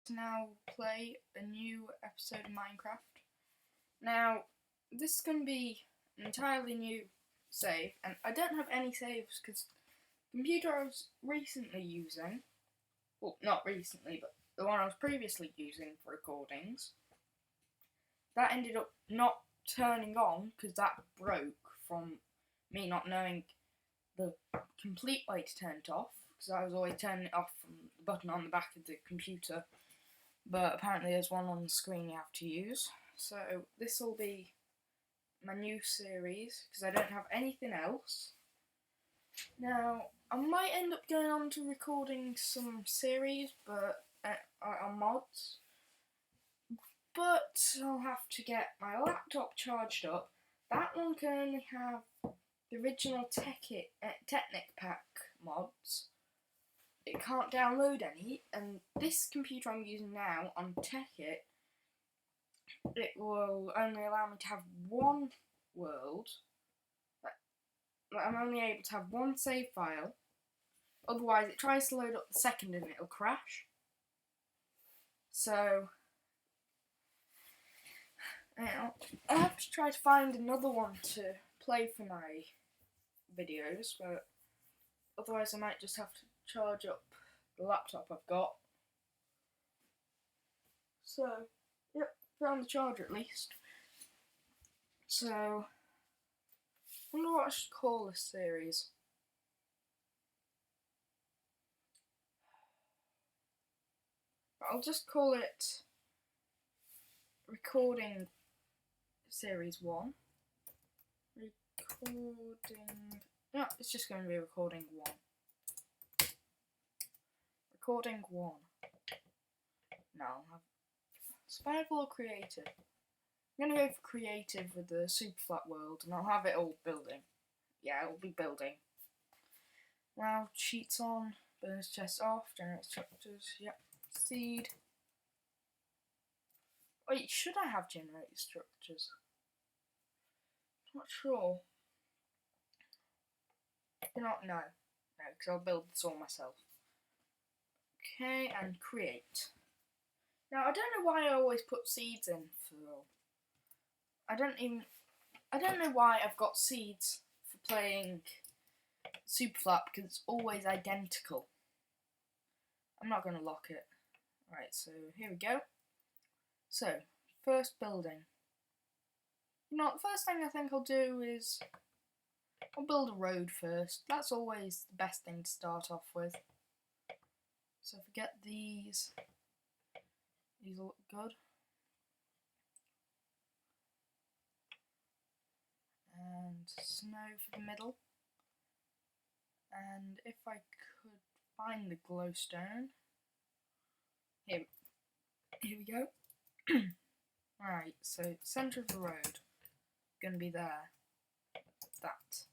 to now play a new episode of Minecraft. Now, this is going to be an entirely new save, and I don't have any saves because the computer I was recently using, well, not recently, but the one I was previously using for recordings, that ended up not turning on because that broke from me not knowing the complete way to turn it off, because I was always turning it off from the button on the back of the computer, but apparently there's one on the screen you have to use. So this will be my new series because I don't have anything else. Now I might end up going on to recording some series, but on mods. But I'll have to get my laptop charged up. That one can only have the original Technic Pack mods. It can't download any, and this computer I'm using now on Tekkit, it will only allow me to have one world. I'm only able to have one save file. Otherwise, it tries to load up the second and it'll crash. So I have to try to find another one to play for my videos, but otherwise I might just have to charge up the laptop I've got. So, yep, found the charger at least. So, I wonder what I should call this series. I'll just call it Recording Series 1. No, it's just going to be Recording 1. Recording 1. Now I'll have survival or creative. I'm going to go for creative with the super flat world, and I'll have it all building. Yeah, it'll be building. Now, cheats on, burns chest off, generate structures, yep, seed. Wait, should I have generated structures? I'm not sure. No, because I'll build this all myself. Okay, and create. Now, I don't know why I always put seeds in for... I don't know why I've got seeds for playing Superflat, because it's always identical. I'm not going to lock it. Right, so here we go. So, first building. You know, the first thing I think I'll do is I'll build a road first. That's always the best thing to start off with. So forget these. These look good. And snow for the middle. And if I could find the glowstone. Here we go. Right, so centre of the road. Gonna be there. That.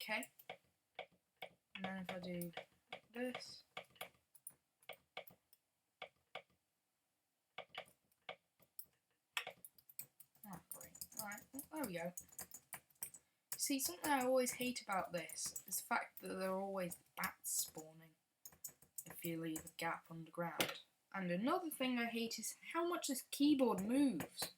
Okay. And then if I do this. Oh, great. Alright, there we go. See, something I always hate about this is the fact that there are always bats spawning if you leave a gap underground. And another thing I hate is how much this keyboard moves.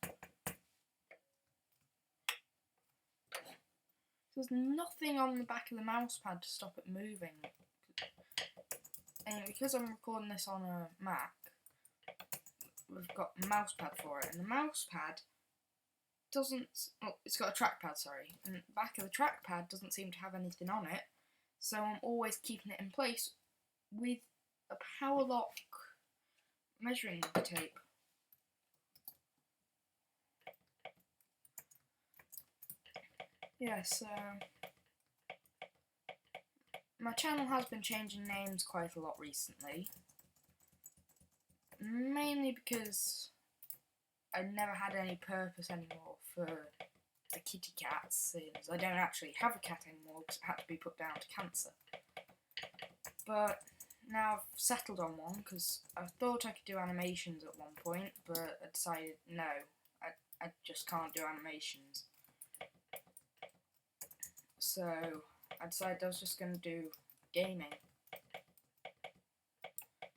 There's nothing on the back of the mouse pad to stop it moving. And because I'm recording this on a Mac, we've got a mouse pad for it, and the mouse pad doesn't, oh, it's got a trackpad, sorry, and the back of the trackpad doesn't seem to have anything on it, so I'm always keeping it in place with a power lock measuring tape. Yeah, so my channel has been changing names quite a lot recently, mainly because I never had any purpose anymore for the kitty cats, since I don't actually have a cat anymore because it had to be put down to cancer. But now I've settled on one because I thought I could do animations at one point, but I decided no, I just can't do animations. So I decided I was just going to do gaming.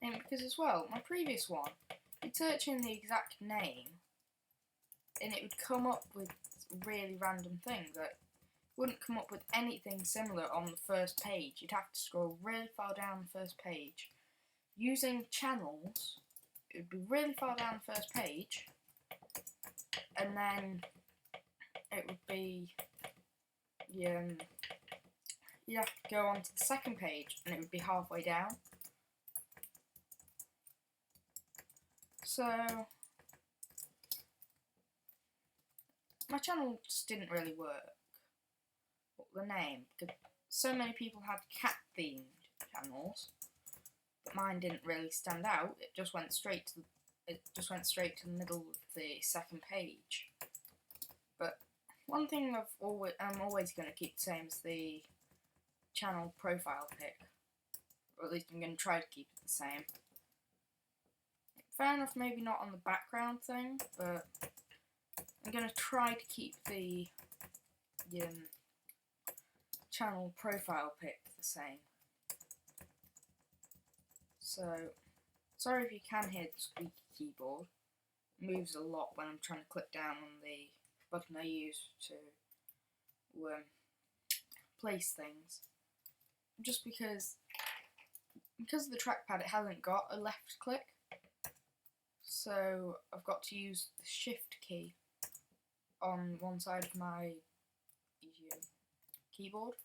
And because as well, my previous one, you'd search in the exact name and it would come up with really random things. Like, it wouldn't come up with anything similar on the first page. You'd have to scroll really far down the first page. Using channels, it would be really far down the first page, and then it would be you'd have to go on to the second page and it would be halfway down. So my channel just didn't really work. The name, because so many people had cat themed channels, but mine didn't really stand out. It just went straight to the middle of the second page. But one thing I'm always going to keep the same is the channel profile pic, or at least I'm going to try to keep it the same. Fair enough, maybe not on the background thing, but I'm going to try to keep the channel profile pic the same. So, sorry if you can hear the squeaky keyboard. It moves a lot when I'm trying to click down on the button I use to place things. Just because of the trackpad, it hasn't got a left click. So I've got to use the shift key on one side of my keyboard.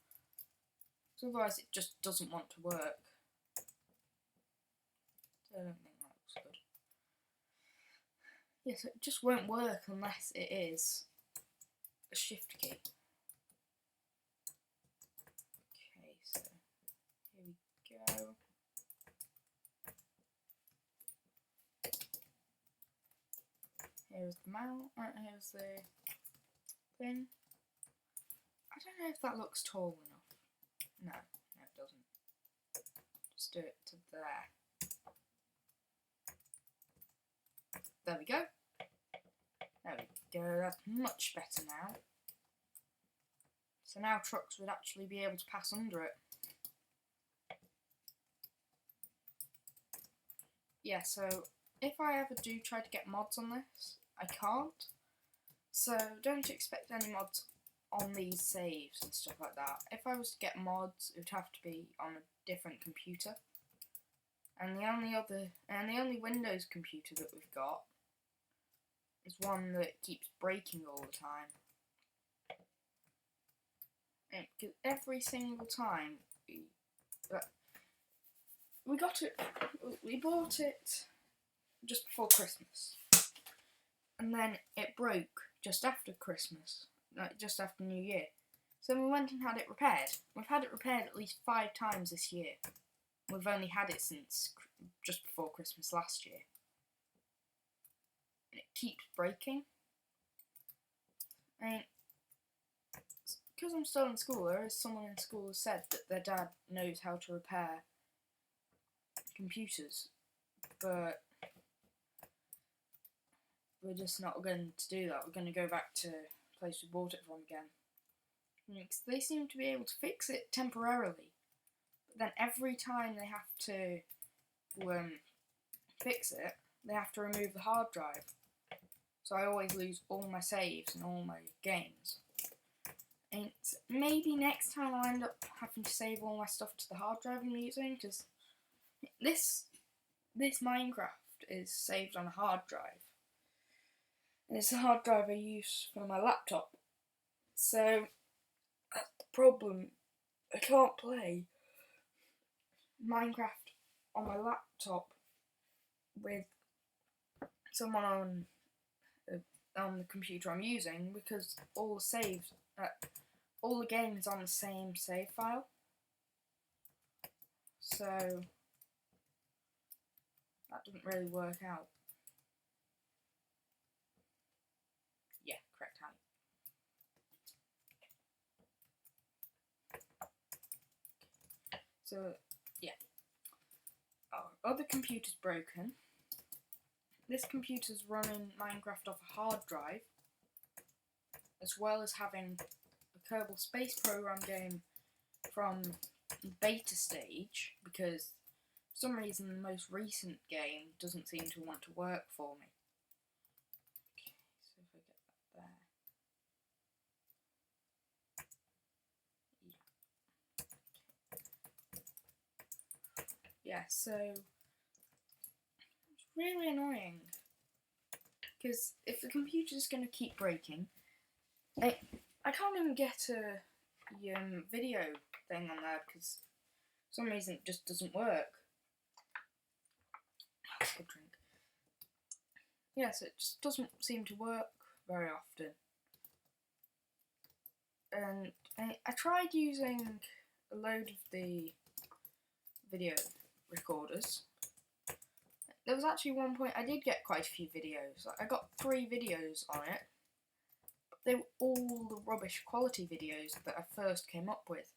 So otherwise it just doesn't want to work. So I don't think that looks good. Yes, it just won't work unless it is a shift key. Okay, so here we go. Here's the mount, here's the thing. I don't know if that looks tall enough. No, it doesn't. Just do it to there. There we go. There we go, that's much better now. So now trucks would actually be able to pass under it. Yeah, so if I ever do try to get mods on this, I can't. So don't expect any mods on these saves and stuff like that. If I was to get mods, it would have to be on a different computer. And the only Windows computer that we've got is one that keeps breaking all the time. And every single time we bought it just before Christmas, and then it broke just after Christmas, like just after New Year. So we went and had it repaired. We've had it repaired at least 5 times this year. We've only had it since just before Christmas last year. And it keeps breaking. I mean, because I'm still in school, there is someone in school who said that their dad knows how to repair computers, but we're just not going to do that. We're going to go back to the place we bought it from again. Because they seem to be able to fix it temporarily, but then every time they have to fix it, they have to remove the hard drive. So I always lose all my saves and all my games. And maybe next time I'll end up having to save all my stuff to the hard drive I'm using, because this Minecraft is saved on a hard drive. And it's a hard drive I use for my laptop. So that's the problem. I can't play Minecraft on my laptop with someone on the computer I'm using, because all the games on the same save file. So that doesn't really work out. Yeah, correct height. So, yeah. Our other computer's broken. This computer's running Minecraft off a hard drive, as well as having a Kerbal Space Program game from beta stage because for some reason the most recent game doesn't seem to want to work for me. Okay, so if I get that there. Yeah, so it's really annoying because if the computer's going to keep breaking, I can't even get a video thing on there because for some reason it just doesn't work. Good drink. Yes, it just doesn't seem to work very often. And I tried using a load of the video recorders. There was actually one point I did get quite a few videos. I got 3 videos on it. But they were all the rubbish quality videos that I first came up with.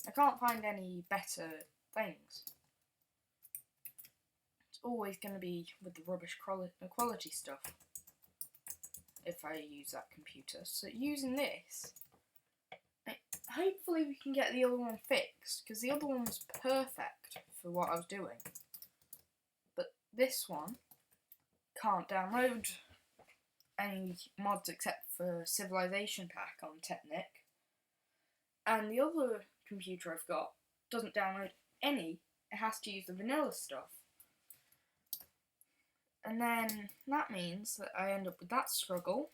I can't find any better things. It's always going to be with the rubbish quality stuff if I use that computer. So using this, hopefully we can get the other one fixed, because the other one was perfect for what I was doing. But this one can't download any mods except for Civilization Pack on Technic. And the other computer I've got doesn't download any, it has to use the vanilla stuff. And then that means that I end up with that struggle.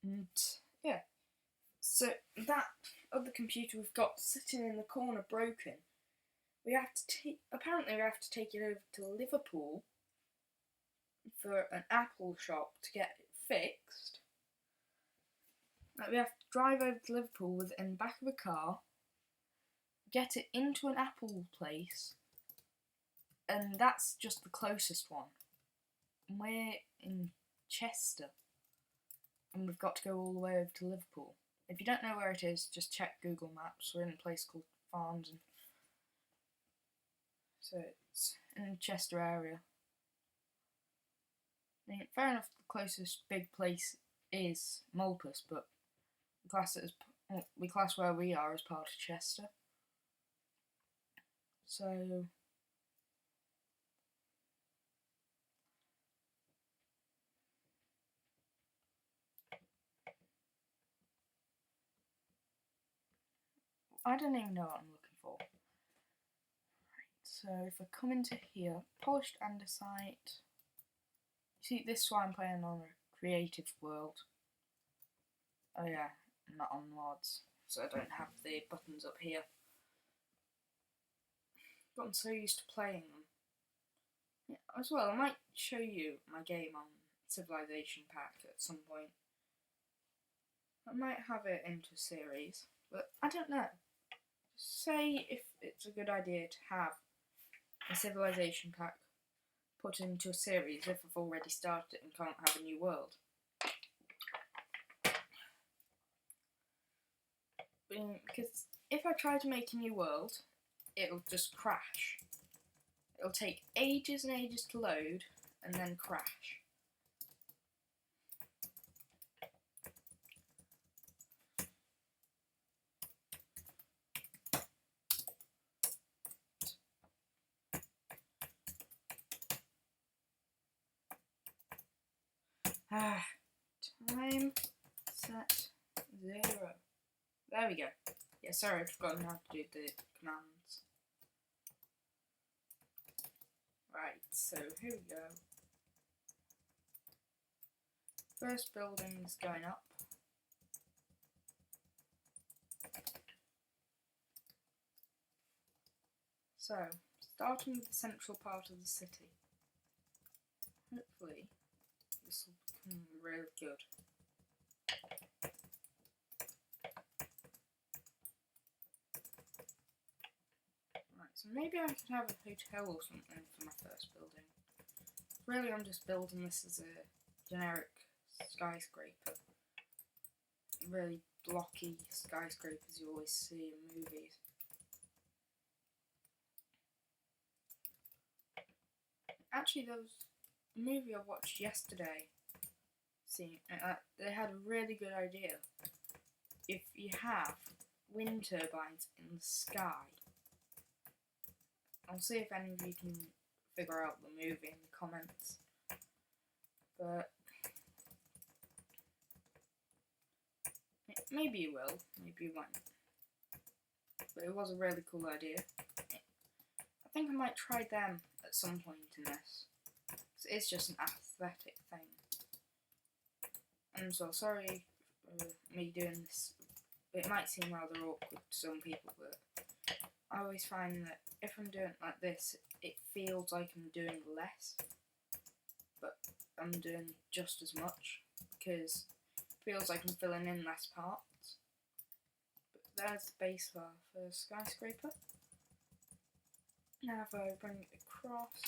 And yeah, so that other computer we've got sitting in the corner broken, we have to apparently we have to take it over to Liverpool for an Apple shop to get it fixed. Like, we have to drive over to Liverpool with it in the back of a car, get it into an Apple place, and that's just the closest one. And we're in Chester, and we've got to go all the way over to Liverpool. If you don't know where it is, just check Google Maps. We're in a place called Farnton. So it's in the Chester area. I mean, fair enough, the closest big place is Malpas, but we class where we are as part of Chester. So I don't even know what I'm looking for. Right, so if I come into here, polished andesite. See, this is why I'm playing on a creative world. Oh yeah, I'm not on mods, so I don't have the buttons up here. Gotten so used to playing them. Yeah, as well, I might show you my game on Civilization Pack at some point. I might have it into a series, but I don't know. Say if it's a good idea to have a Civilization Pack put into a series if I've already started it and can't have a new world. Because if I try to make a new world, it'll just crash. It'll take ages and ages to load and then crash. Time set 0. There we go. Yeah, sorry, I've forgotten how to do the commands. Right, so here we go. First building's going up. So, starting with the central part of the city. Hopefully, this will become really good. Right, so maybe I could have a hotel or something for my first building. Really, I'm just building this as a generic skyscraper. Really blocky skyscrapers you always see in movies. Actually, there was a movie I watched yesterday. They had a really good idea. if you have wind turbines in the sky. I'll see if any of you can figure out the movie in the comments. But maybe you will, maybe you won't. But it was a really cool idea. I think I might try them at some point in this. It's just an aesthetic thing. I'm so sorry for me doing this. It might seem rather awkward to some people, but I always find that if I'm doing it like this, it feels like I'm doing less, but I'm doing just as much, because it feels like I'm filling in less parts. But there's the base of our first skyscraper. Now if I bring it across.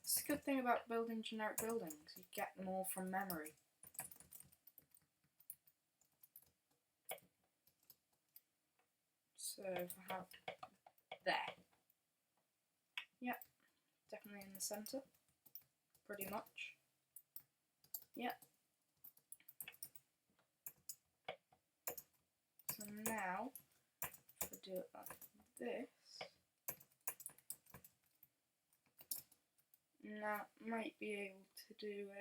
It's a good thing about building generic buildings, you get them all from memory. So if I have there. Yep, definitely in the centre. Pretty much. Yep. So now, if I do it like this, now might be able to do a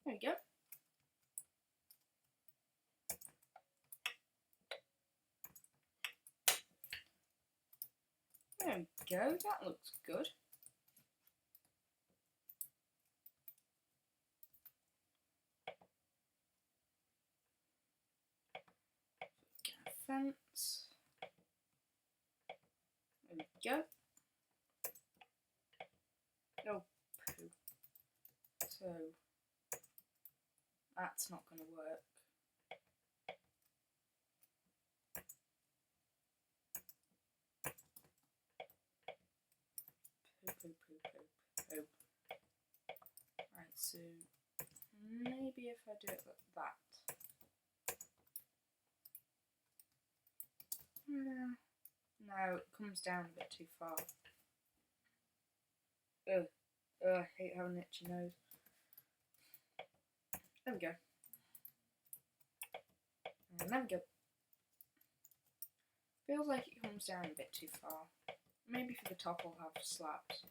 there we go. There we go, that looks good. Get a fence. There we go. Oh, poo. So, that's not going to work. Poo. Right, so maybe if I do it like that. No, it comes down a bit too far. Ugh, I hate having an itchy nose. There we go. And there we go. Feels like it comes down a bit too far. Maybe for the top I'll have slabs.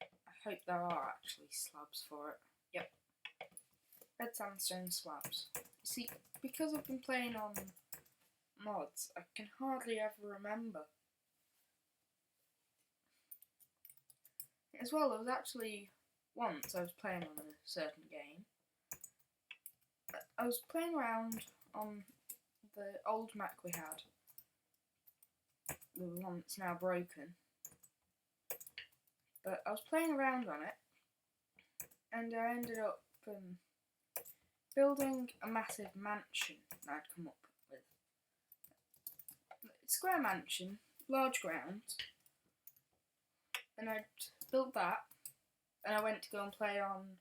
I hope there are actually slabs for it. Yep. Red sandstone slabs. You see, because I've been playing on mods, I can hardly ever remember. As well, there was actually once I was playing on a certain game. I was playing around on the old Mac we had. The one that's now broken. But I was playing around on it, and I ended up building a massive mansion that I'd come up with. Square mansion, large grounds, and I'd built that, and I went to go and play on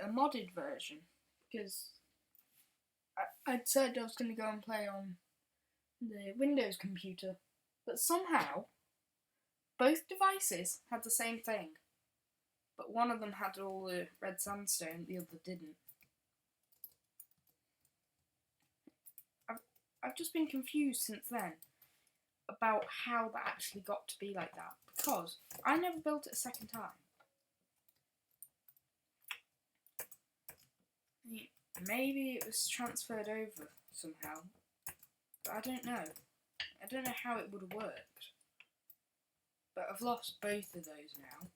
a modded version, because I'd said I was going to go and play on the Windows computer, but somehow both devices had the same thing, but one of them had all the red sandstone, the other didn't. I've just been confused since then about how that actually got to be like that, because I never built it a second time. Maybe it was transferred over somehow, but I don't know. I don't know how it would have worked. But I've lost both of those now.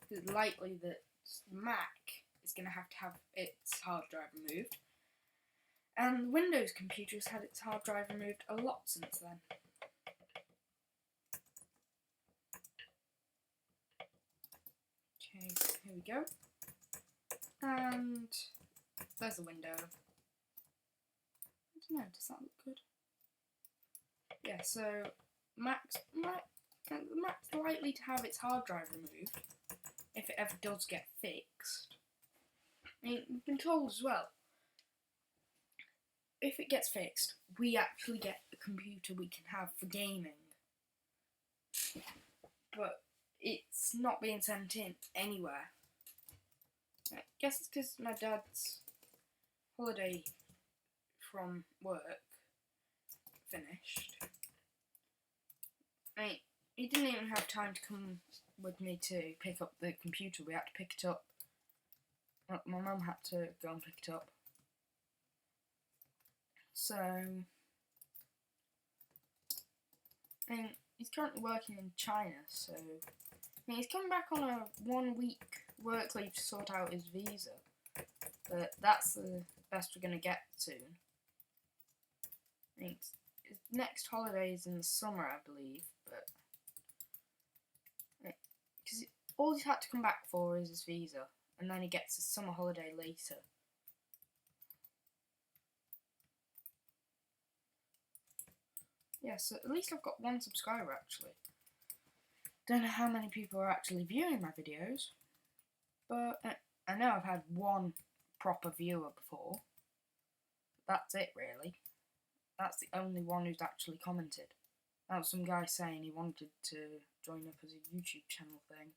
It's likely that Mac is going to have its hard drive removed. And the Windows computer has had its hard drive removed a lot since then. Okay, here we go. And there's the window. I don't know, does that look good? Yeah, so Mac's likely to have its hard drive removed if it ever does get fixed. I mean, we've been told as well, if it gets fixed, we actually get a computer we can have for gaming. But it's not being sent in anywhere. I guess it's because my dad's holiday from work finished. He didn't even have time to come with me to pick up the computer. We had to pick it up. My mum had to go and pick it up. So, he's currently working in China, so he's coming back on a 1-week work leave to sort out his visa. But that's the best we're going to get soon. His next holiday is in the summer, I believe, but because all he's had to come back for is his visa, and then he gets his summer holiday later. Yeah, so at least I've got 1 subscriber actually. Don't know how many people are actually viewing my videos, but I know I've had 1 proper viewer before. That's it really. That's the only one who's actually commented. That was some guy saying he wanted to join up as a YouTube channel thing.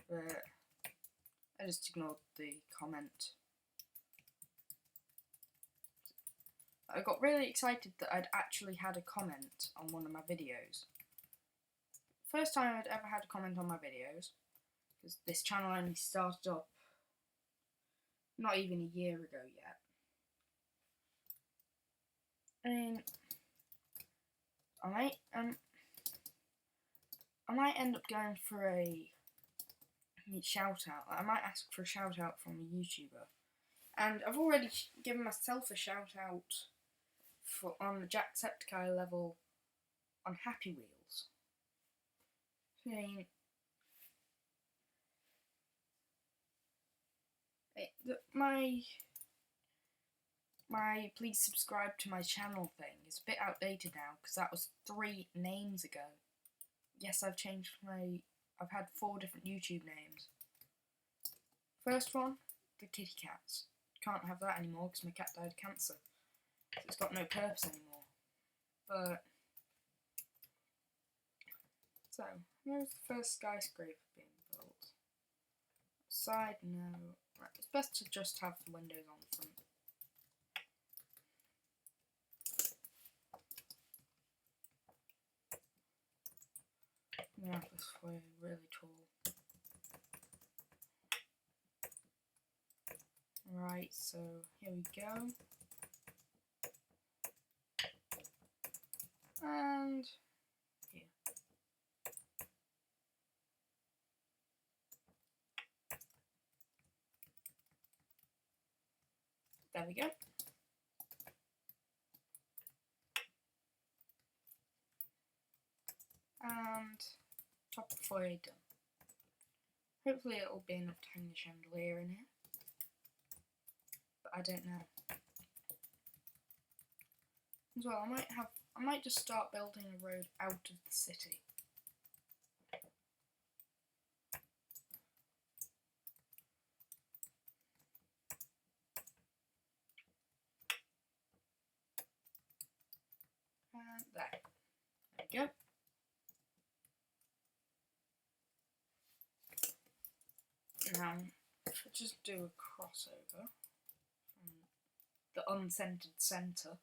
But I just ignored the comment. I got really excited that I'd actually had a comment on one of my videos. First time I'd ever had a comment on my videos, because this channel only started up not even a year ago yet. I might end up going for a shout out. I might ask for a shout out from a YouTuber, and I've already given myself a shout out on the Jacksepticeye level on Happy Wheels. My please subscribe to my channel thing is a bit outdated now because that was 3 names ago. Yes, I've had 4 different YouTube names. First one, the kitty cats. Can't have that anymore because my cat died of cancer. So it's got no purpose anymore. But so here's the first skyscraper being built. Side, no. Right, it's best to just have the windows on the front. Yeah, this way really tall. Right, so here we go. And here. There we go. And top of the foyer done. Hopefully it'll be enough to hang the chandelier in here. But I don't know. As well, I might just start building a road out of the city. And there we go. Now, if I just do a crossover from the uncentered centre.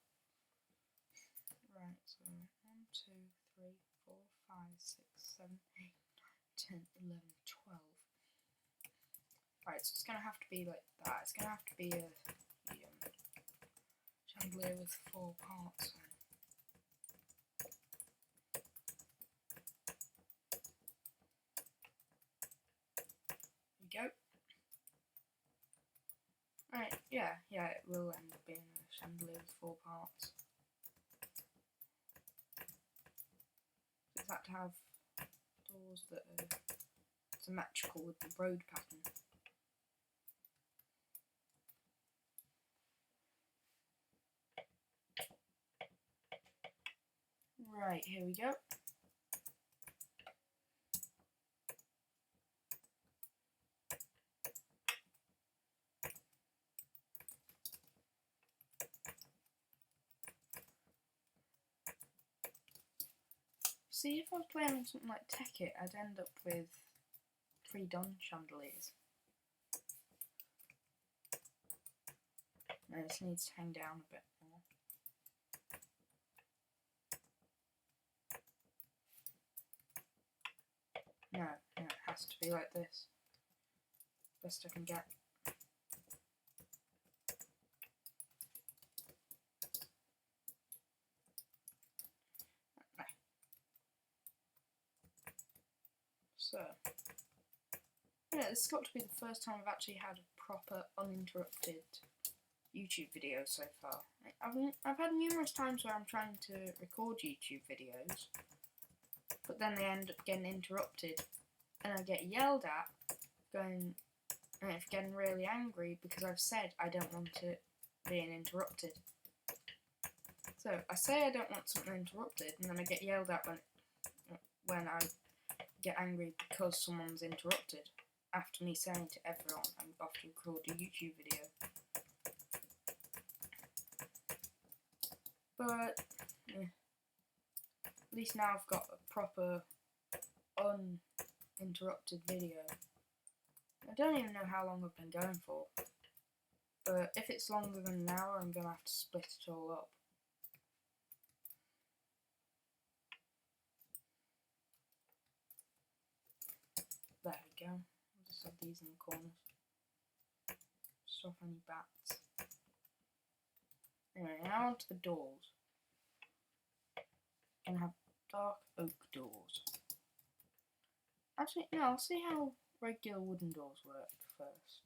Right, so 1, 2, 3, 4, 5, 6, 7, 8, 9, 10, 11, 12. Right, so it's going to have to be like that. It's going to have to be a chandelier with 4 parts. Go. Right, yeah, it will end up being a chandelier with 4 parts. It's had to have doors that are symmetrical with the road pattern. Right, here we go. See, if I was playing on something like Tekkit, I'd end up with pre-done chandeliers. No, this needs to hang down a bit more. No, it has to be like this. Best I can get. So, yeah, this has got to be the first time I've actually had a proper uninterrupted YouTube video so far. I've had numerous times where I'm trying to record YouTube videos, but then they end up getting interrupted, and I get yelled at, getting really angry because I've said I don't want it being interrupted. So I say I don't want something interrupted, and then I get yelled at when I get angry because someone's interrupted, after me saying to everyone I'm off to record a YouTube video. But yeah, at least now I've got a proper uninterrupted video. I don't even know how long I've been going for, but if it's longer than an hour, I'm going to have to split it all up. There we go. I'll just have these in the corners. Stop any bats. Anyway, now onto the doors. I'm going to have dark oak doors. Actually, no, I'll see how regular wooden doors work first.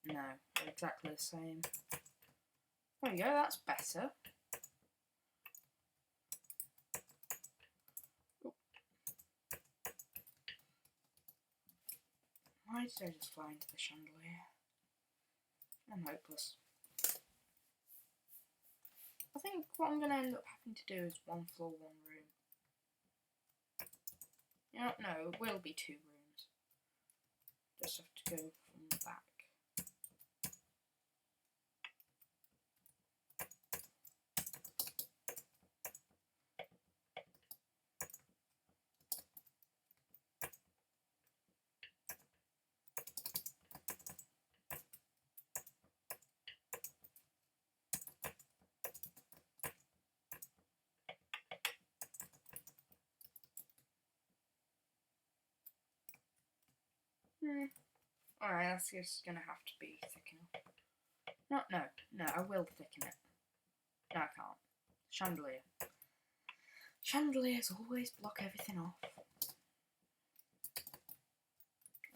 No, they're exactly the same. There we go, that's better. Why did I just fly into the chandelier? I'm hopeless. I think what I'm going to end up having to do is one floor, one room. You know, no, it will be 2 rooms. Just have to go from the back. Alright, that's just gonna have to be thick enough. No, I will thicken it. No, I can't. Chandelier. Chandeliers always block everything off.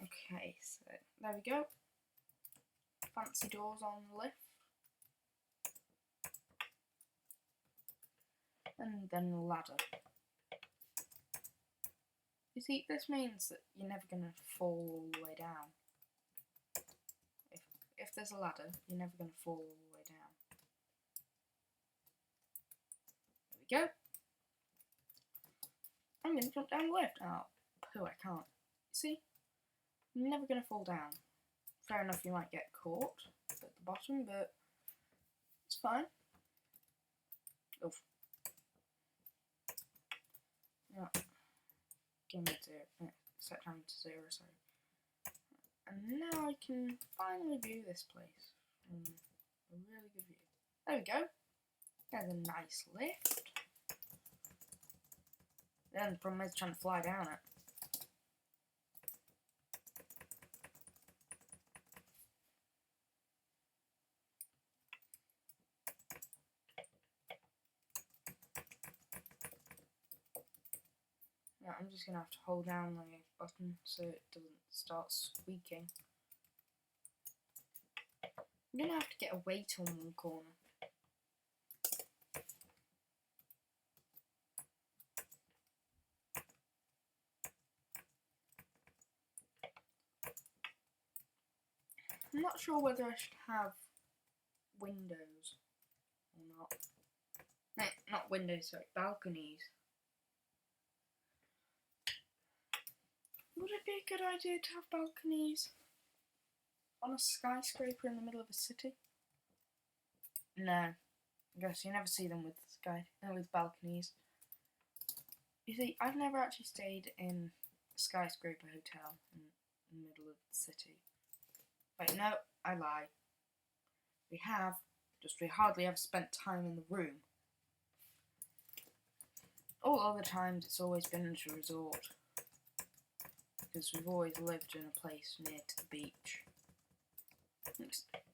Okay, so there we go. Fancy doors on the lift. And then the ladder. You see, this means that you're never going to fall all the way down. If there's a ladder, you're never going to fall all the way down. There we go. I'm going to jump down the lift. Oh, poo, I can't. See? You're never going to fall down. Fair enough, you might get caught at the bottom, but it's fine. Oof. Yeah. Give me 0. Set time to 0, sorry. And now I can finally view this place from a really good view. There we go. There's a nice lift. Then the problem is trying to fly down it. Yeah, I'm just gonna have to hold down the button so it doesn't start squeaking. I'm gonna have to get a weight on one corner. I'm not sure whether I should have windows or not. No, not windows, sorry, balconies. Would it be a good idea to have balconies on a skyscraper in the middle of a city? No. I guess you never see them with with balconies. You see, I've never actually stayed in a skyscraper hotel in the middle of the city. Wait, no, I lie. We have, just we hardly ever spent time in the room. All other times it's always been at a resort, because we've always lived in a place near to the beach.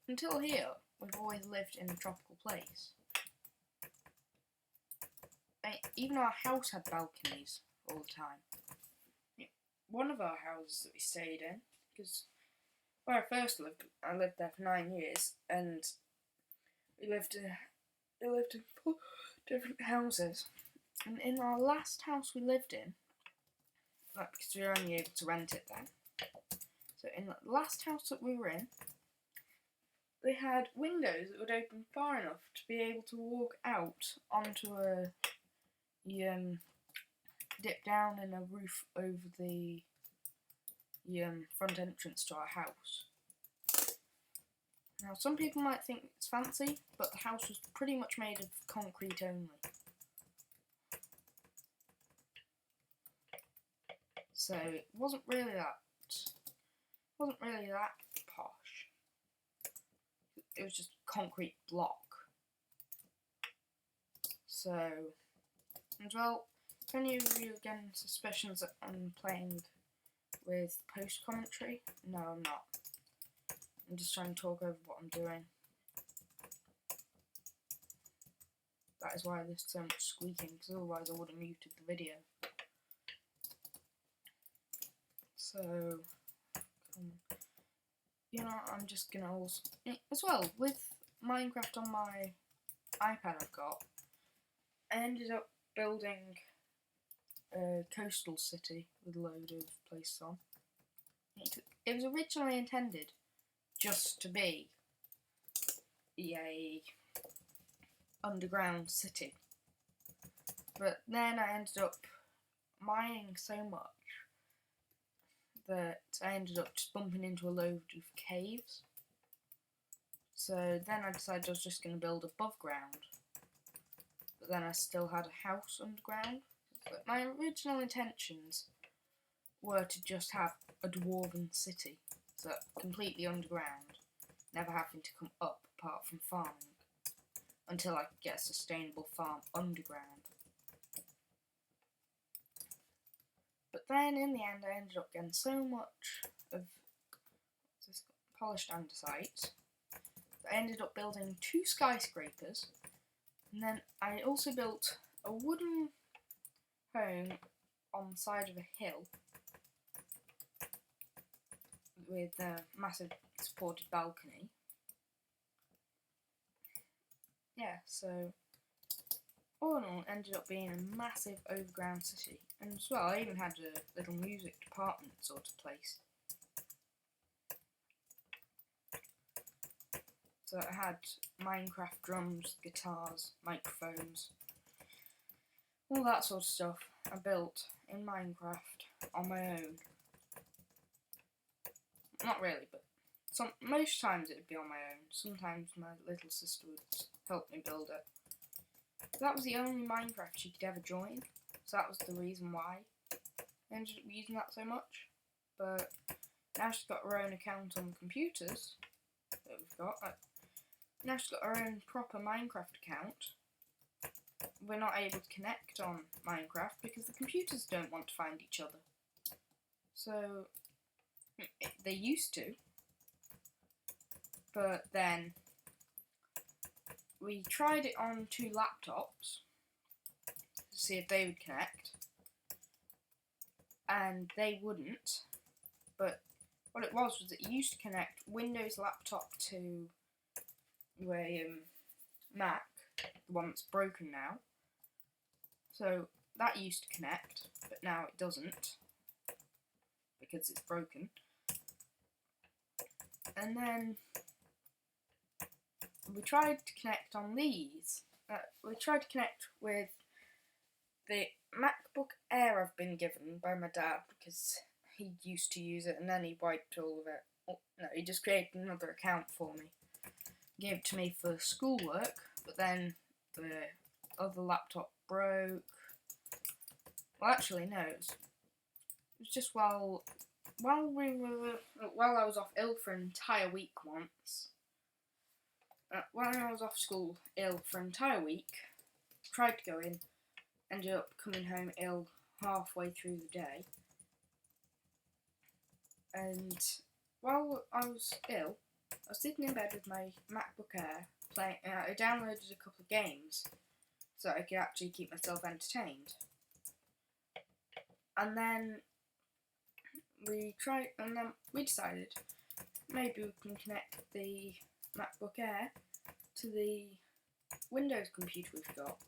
Until here, we've always lived in a tropical place. Even our house had balconies all the time. One of our houses that we stayed in, because where I first lived, I lived there for 9 years, and we lived in 4 different houses. And in our last house we lived in, because we were only able to rent it then, so in the last house that we were in, they had windows that would open far enough to be able to walk out onto a dip down in a roof over the front entrance to our house. Now, some people might think it's fancy, but the house was pretty much made of concrete only. So it wasn't really that posh. It was just a concrete block. So, as well, if any of you are getting suspicions that I'm playing with post commentary, no, I'm not. I'm just trying to talk over what I'm doing. That is why there's so much squeaking, because otherwise I would have muted the video. So, I'm just gonna also, as well, with Minecraft on my iPad I've got, I ended up building a coastal city with a load of places on. It was originally intended just to be a underground city, but then I ended up mining so much that I ended up just bumping into a load of caves. So then I decided I was just going to build above ground, but then I still had a house underground. But my original intentions were to just have a dwarven city, so completely underground, never having to come up apart from farming, until I could get a sustainable farm underground. But then in the end I ended up getting so much of this polished andesite that I ended up building 2 skyscrapers, and then I also built a wooden home on the side of a hill with a massive supported balcony. Yeah, so all in all, it ended up being a massive overground city. And as well, I even had a little music department sort of place. So I had Minecraft drums, guitars, microphones, all that sort of stuff I built in Minecraft on my own. Not really, but most times it would be on my own. Sometimes my little sister would help me build it. That was the only Minecraft she could ever join, so that was the reason why I ended up using that so much. But now she's got her own account on the computers that we've got. Now she's got her own proper Minecraft account. We're not able to connect on Minecraft because the computers don't want to find each other. So they used to, but then we tried it on 2 laptops to see if they would connect, and they wouldn't. But what it was it used to connect Windows laptop to a Mac, the one that's broken now. So that used to connect, but now it doesn't because it's broken. And then we tried to connect on these. We tried to connect with the MacBook Air I've been given by my dad because he used to use it and then he wiped all of it. Oh, no, he just created another account for me. Gave it to me for schoolwork, but then the other laptop broke. Well, actually, no. It was just while I was off ill for an entire week once. When I was off school ill for an entire week, tried to go in, ended up coming home ill halfway through the day. And while I was ill, I was sitting in bed with my MacBook Air playing. I downloaded a couple of games so I could actually keep myself entertained. And then we decided maybe we can connect the MacBook Air to the Windows computer we've got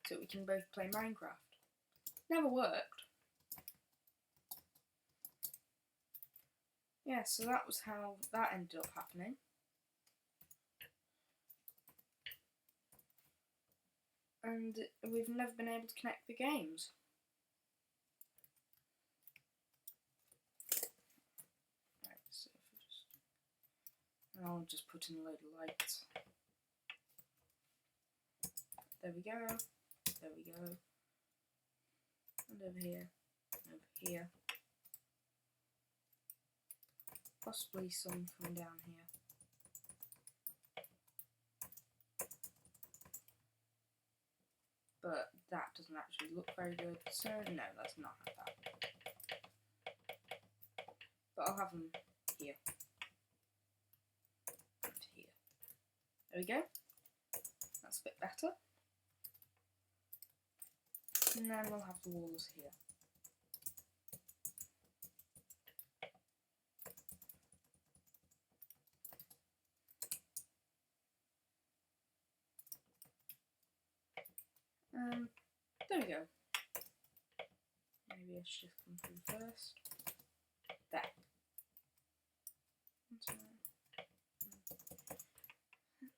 so we can both play Minecraft. Never worked. Yeah, so that was how that ended up happening. And we've never been able to connect the games. Right, so I'll just put in a load of lights. There we go. There we go. And over here. Over here. Possibly some coming down here. But that doesn't actually look very good, so no, let's not have that. But I'll have them here. And here. There we go. That's a bit better. And then we'll have the walls here. There we go. Maybe I should come through first. There.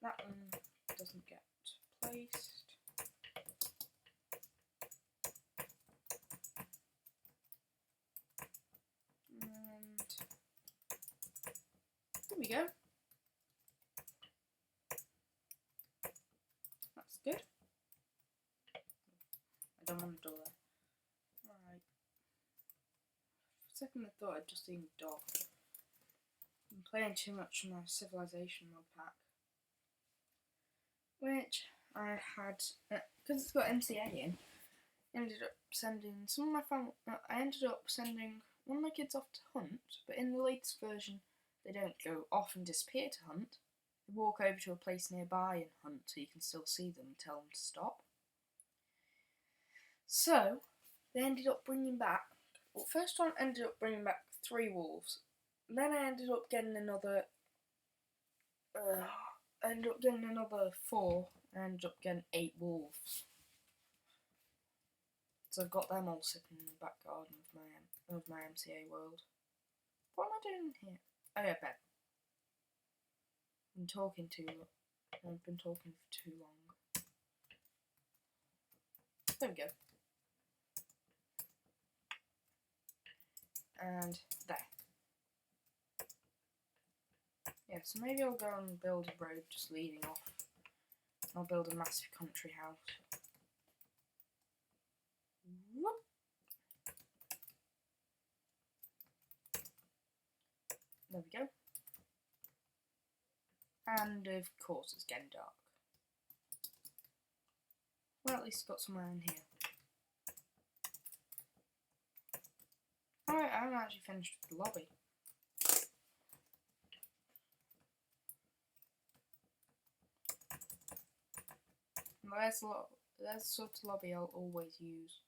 That one doesn't get placed. And there we go. That's good. I don't want a door there. Right. For a second I thought I'd just seen a dog. I'm playing too much on my Civilization mod pack. Which I had, because it's got MCA in, ended up sending some of my family, I ended up sending one of my kids off to hunt, but in the latest version they don't go off and disappear to hunt. They walk over to a place nearby and hunt so you can still see them and tell them to stop. So, they ended up bringing back, well, first one ended up bringing back 3 wolves. Then I ended up getting another, 4, and ended up getting 8 wolves. So I've got them all sitting in the back garden of my MCA world. What am I doing here? Oh yeah, bed. I've been talking for too long. There we go. And there. Yeah, so maybe I'll go and build a road just leading off. I'll build a massive country house. Whoop. There we go. And of course it's getting dark. Well, at least I've got somewhere in here. Alright, I haven't actually finished with the lobby. There's the sort of lobby I'll always use.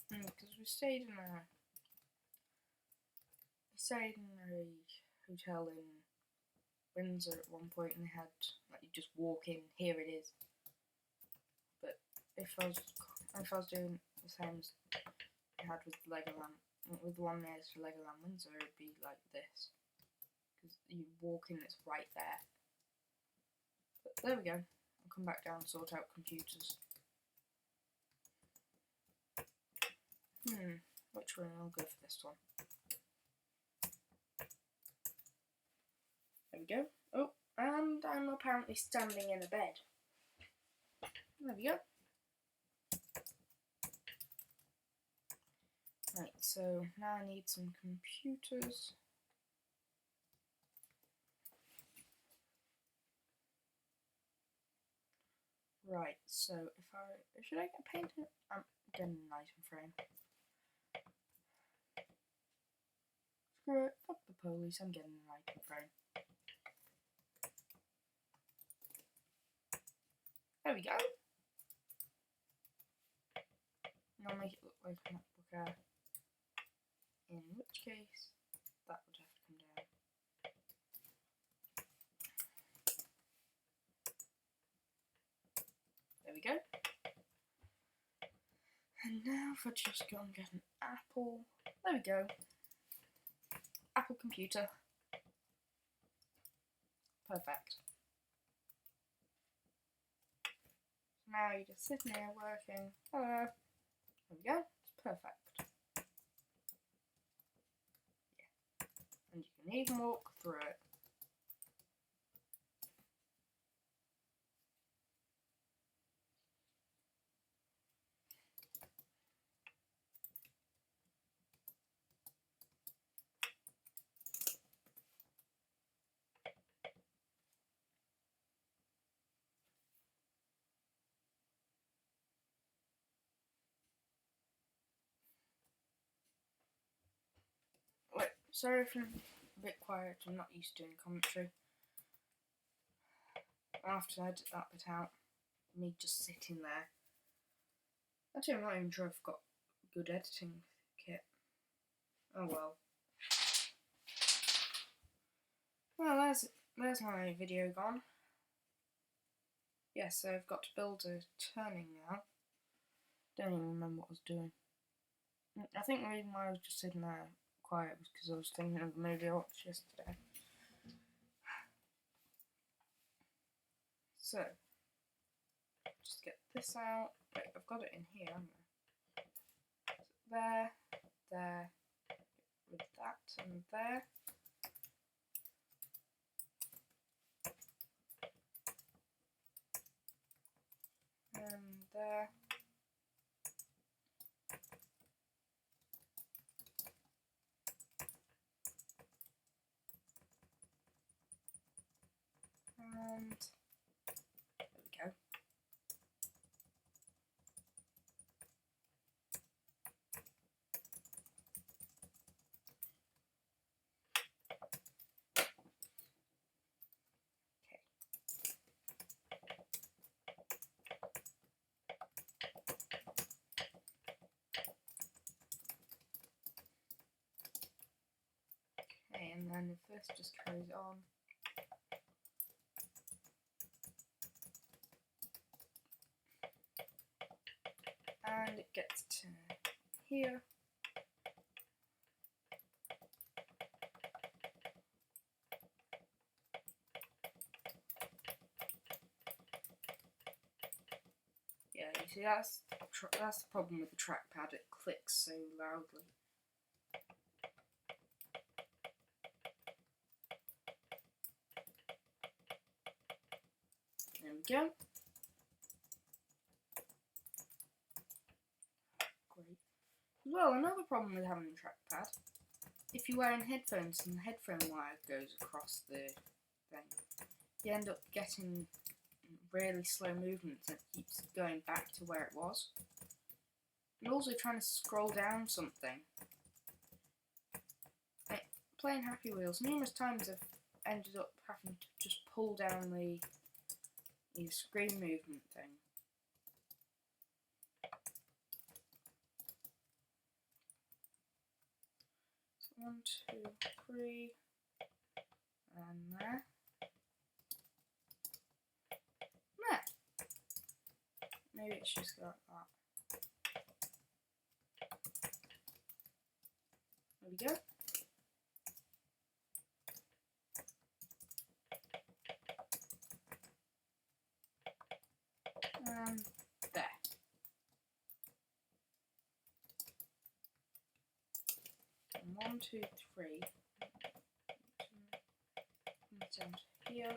Because we stayed in a hotel in Windsor at one point, and they had, like, you just walk in, here it is. But if I was doing the same as I had with Legoland, with the one nearest to Legoland Windsor, it'd be like this. Because you walk in, it's right there. But there we go. I'll come back down and sort out computers. Which one? I'll go for this one. There we go. Oh, And I'm apparently standing in a bed. There we go. Right, so now I need some computers. Right, so should I get painted? I'm getting an item frame. Screw it, fuck the police, I'm getting an item frame. There we go. And I'll make it look like a MacBook Air. In which case, that would have to come down. There we go. And now if I just go and get an Apple. There we go. Apple computer. Perfect. So now you're just sitting here working. Hello. There we go. It's perfect. Yeah. And you can even walk through it. Wait, sorry if I'm a bit quiet, I'm not used to doing commentary. After I edit that bit out, me just sitting there. Actually, I'm not even sure I've got a good editing kit. Oh well. Well, there's my video gone. Yes, so I've got to build a turning now. Don't even remember what I was doing. I think the reason why I was just sitting there quiet was because I was thinking of the movie I watched yesterday. So, just get this out. Wait, I've got it in here, haven't I? So there, there, with that, and there. And there. And there we go. Okay, and then the first just carries on. And it gets to here. Yeah, you see that's the problem with the trackpad, it clicks so loudly. There we go. Great. Well, another problem with having a trackpad, if you're wearing headphones and the headphone wire goes across the thing, you end up getting really slow movements and it keeps going back to where it was. And also trying to scroll down something. Like, playing Happy Wheels, numerous times I've ended up having to just pull down the screen movement thing. So 1, 2, 3, and there. There. Maybe it's just like that. There we go. And there. And 1, 2, 3. Comes down to here.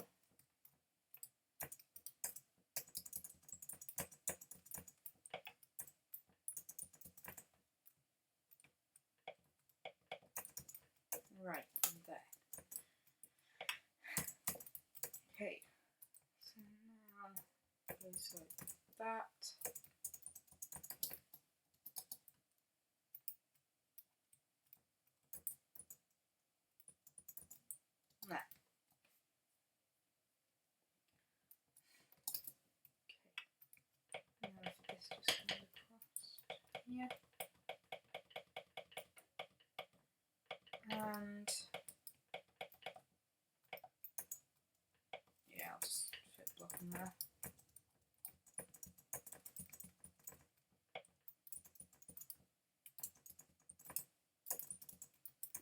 So that. There. Okay. Now if this just comes across here. And yeah, I'll just fit the block in there.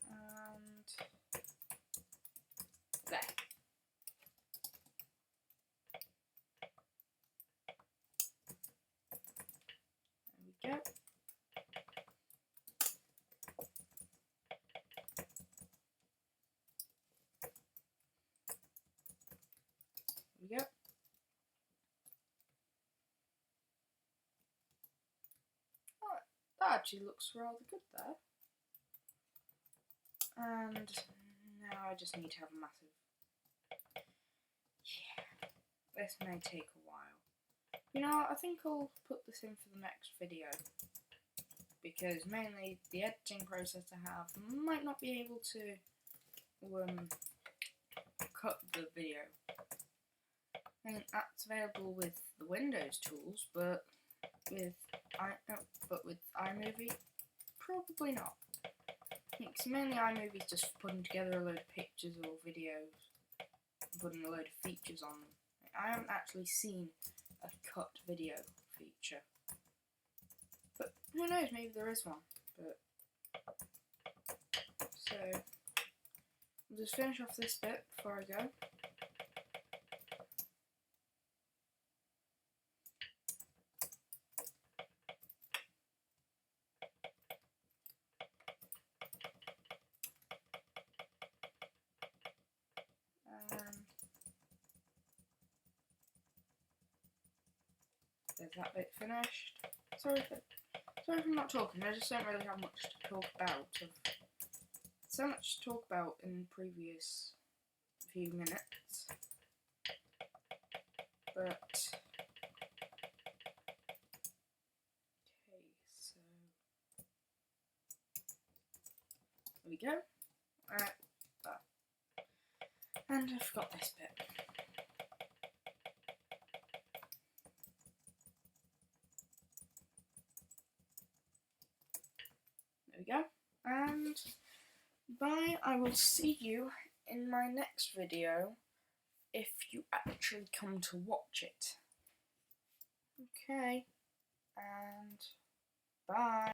And there. There we go. There we go. Oh, that actually looks rather good there. And now I just need to have a massive... Yeah, this may take a while. You know, I think I'll put this in for the next video, because mainly the editing process I have might not be able to cut the video. I mean, that's available with the Windows tools, but with iMovie, probably not. It's mainly iMovie's just putting together a load of pictures or videos, putting a load of features on them. I haven't actually seen a cut video feature, but who knows, maybe there is one. But so I'll just finish off this bit before I go. There's that bit finished. Sorry if I'm not talking, I just don't really have much to talk about. I've so much to talk about in the previous few minutes. But okay, so there we go. And I forgot this bit. There we go. And bye. I will see you in my next video if you actually come to watch it. Okay. And bye.